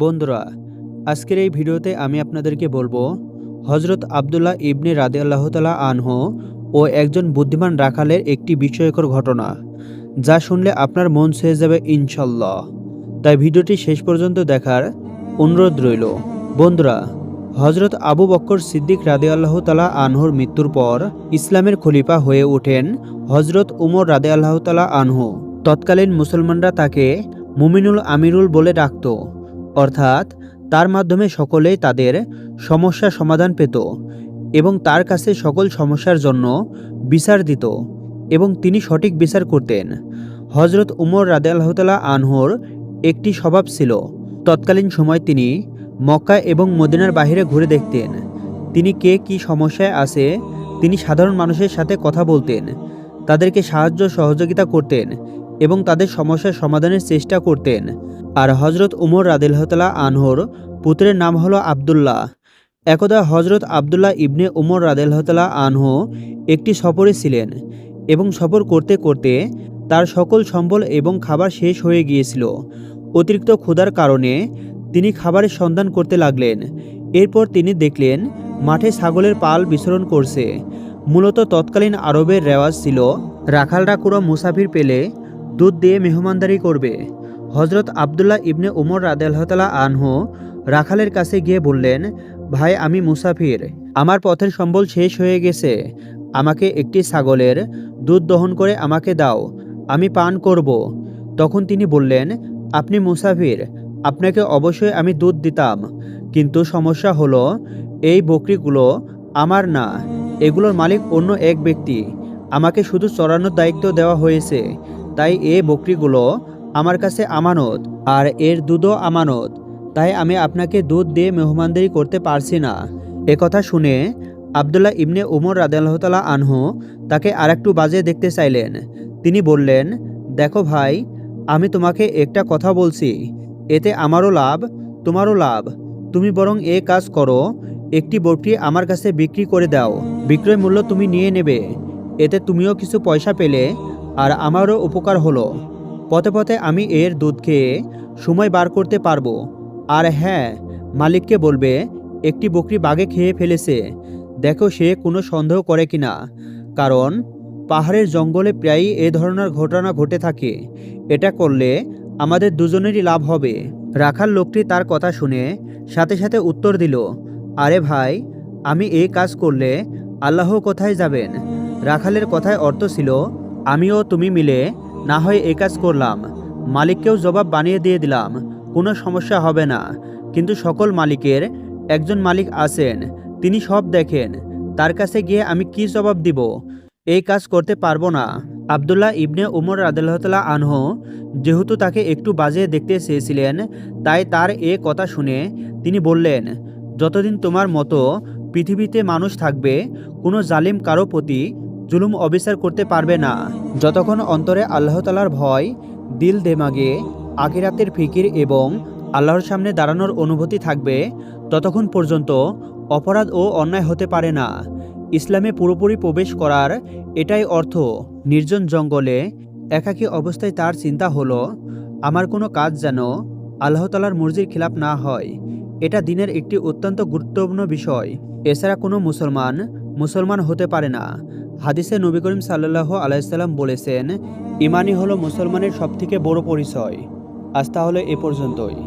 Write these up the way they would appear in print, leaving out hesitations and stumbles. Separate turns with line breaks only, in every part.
বন্ধুরা, আজকের এই ভিডিওতে আমি আপনাদেরকে বলবো হজরত আবদুল্লাহ ইবনে রাদিয়াল্লাহু তাআলা আনহু ও একজন বুদ্ধিমান রাখালের একটি বিস্ময়কর ঘটনা, যা শুনলে আপনার মন ছুঁয়ে যাবে ইনশাল্লাহ। তাই ভিডিওটি শেষ পর্যন্ত দেখার অনুরোধ রইল। বন্ধুরা, হজরত আবু বক্কর সিদ্দিক রাদিয়াল্লাহু তাআলা আনহুর মৃত্যুর পর ইসলামের খলিফা হয়ে ওঠেন হজরত উমর রাদিয়াল্লাহু তাআলা আনহু। তৎকালীন মুসলমানরা তাকে মুমিনুল আমিরুল বলে ডাকত, অর্থাৎ তার মাধ্যমে সকলেই তাদের সমস্যা সমাধান পেত এবং তার কাছে সকল সমস্যার জন্য বিচার দিত এবং তিনি সঠিক বিচার করতেন। হজরত উমর রাদিয়াল্লাহু তাআলা আনহুর একটি স্বভাব ছিল, তৎকালীন সময় তিনি মক্কা এবং মদিনার বাইরে ঘুরে দেখতেন তিনি কে কী সমস্যায় আছে। তিনি সাধারণ মানুষের সাথে কথা বলতেন, তাদেরকে সাহায্য সহযোগিতা করতেন এবং তাদের সমস্যার সমাধানের চেষ্টা করতেন। আর হজরত উমর রাদিয়াল্লাহু তাআলা আনহুর পুত্রের নাম হলো আবদুল্লাহ। একদা হজরত আবদুল্লাহ ইবনে উমর রাদিয়াল্লাহু তাআলা আনহু একটি সফরে ছিলেন এবং সফর করতে করতে তার সকল সম্বল এবং খাবার শেষ হয়ে গিয়েছিল। অতিরিক্ত ক্ষুধার কারণে তিনি খাবারের সন্ধান করতে লাগলেন। এরপর তিনি দেখলেন মাঠে ছাগলের পাল বিচরণ করছে। মূলত তৎকালীন আরবের রেওয়াজ ছিল রাখালরা কোনো মুসাফির পেলে দুধ দিয়ে মেহমানদারি করবে। হজরত আবদুল্লাহ ইবনে উমর রাদিয়াল্লাহু তাআলা আনহু রাখালের কাছে গিয়ে বললেন, ভাই, আমি মুসাফির, আমার পথের সম্বল শেষ হয়ে গেছে, আমাকে একটি ছাগলের দুধ দহন করে আমাকে দাও, আমি পান করব। তখন তিনি বললেন, আপনি মুসাফির, আপনাকে অবশ্যই আমি দুধ দিতাম, কিন্তু সমস্যা হলো এই বকরিগুলো আমার না, এগুলোর মালিক অন্য এক ব্যক্তি, আমাকে শুধু চড়ানোর দায়িত্ব দেওয়া হয়েছে, তাই এই বকরিগুলো আমার কাছে আমানত আর এর দুধও আমানত, তাই আমি আপনাকে দুধ দিয়ে মেহমানদারি করতে পারছি না। একথা শুনে আবদুল্লাহ ইবনে উমর রাদিয়াল্লাহু তাআলা আনহু তাকে আরেকটু বাজিয়ে দেখতে চাইলেন। তিনি বললেন, দেখো ভাই, আমি তোমাকে একটা কথা বলছি, এতে আমারও লাভ তোমারও লাভ, তুমি বরং এ কাজ করো, একটি বকরি আমার কাছে বিক্রি করে দাও, বিক্রয় মূল্য তুমি নিয়ে নেবে, এতে তুমিও কিছু পয়সা পেলে আর আমারও উপকার হলো। পথে পথে আমি এর দুধ খেয়ে সময় বার করতে পারবো। আর হ্যাঁ, মালিককে বলবে একটি বকরি বাঘে খেয়ে ফেলেছে, দেখো সে কোনো সন্দেহ করে কিনা, কারণ পাহাড়ের জঙ্গলে প্রায়ই এ ধরনের ঘটনা ঘটে থাকে, এটা করলে আমাদের দুজনেরই লাভ হবে। রাখাল লোকটি তার কথা শুনে সাথে সাথে উত্তর দিল, আরে ভাই, আমি এই কাজ করলে আল্লাহ কোথায় যাবেন? রাখালের কথায় অর্থ ছিল, আমিও তুমি মিলে না হয় এই কাজ করলাম, মালিককেও জবাব বানিয়ে দিয়ে দিলাম, কোনো সমস্যা হবে না। কিন্তু সকল মালিকের একজন মালিক আছেন, তিনি সব দেখেন, তার কাছে গিয়ে আমি কি জবাব দিব? এই কাজ করতে পারবো না। আবদুল্লাহ ইবনে উমর রাদিয়াল্লাহু তাআলা আনহু যেহেতু তাকে একটু বাজিয়ে দেখতে চেয়েছিলেন, তাই তার এ কথা শুনে তিনি বললেন, যতদিন তোমার মতো পৃথিবীতে মানুষ থাকবে, কোনো জালিম কারো প্রতি জুলুম অবিচার করতে পারবে না। যতক্ষণ অন্তরে আল্লাহ তাআলার ভয়, দিল দেমাগে আখিরাতের ফিকির এবং আল্লাহর সামনে দাঁড়ানোর অনুভূতি থাকবে, ততক্ষণ পর্যন্ত অপরাধ ও অন্যায় হতে পারে না। ইসলামে পুরোপুরি প্রবেশ করার এটাই অর্থ। নির্জন জঙ্গলে একাকী অবস্থায় তার চিন্তা হলো, আমার কোনো কাজ যেন আল্লাহ তাআলার মর্জির খিলাফ না হয়। এটা দিনের একটি অত্যন্ত গুরুত্বপূর্ণ বিষয়। এছাড়া কোনো মুসলমান হতে পারে না। হাদিসে নবী করিম সাল্লাল্লাহু আলাইহি সাল্লাম বলেছেন, ইমানই হলো মুসলমানের সবথেকে বড় পরিচয়। আজ তাহলে এ পর্যন্তই।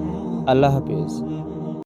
আল্লাহ হাফিজ।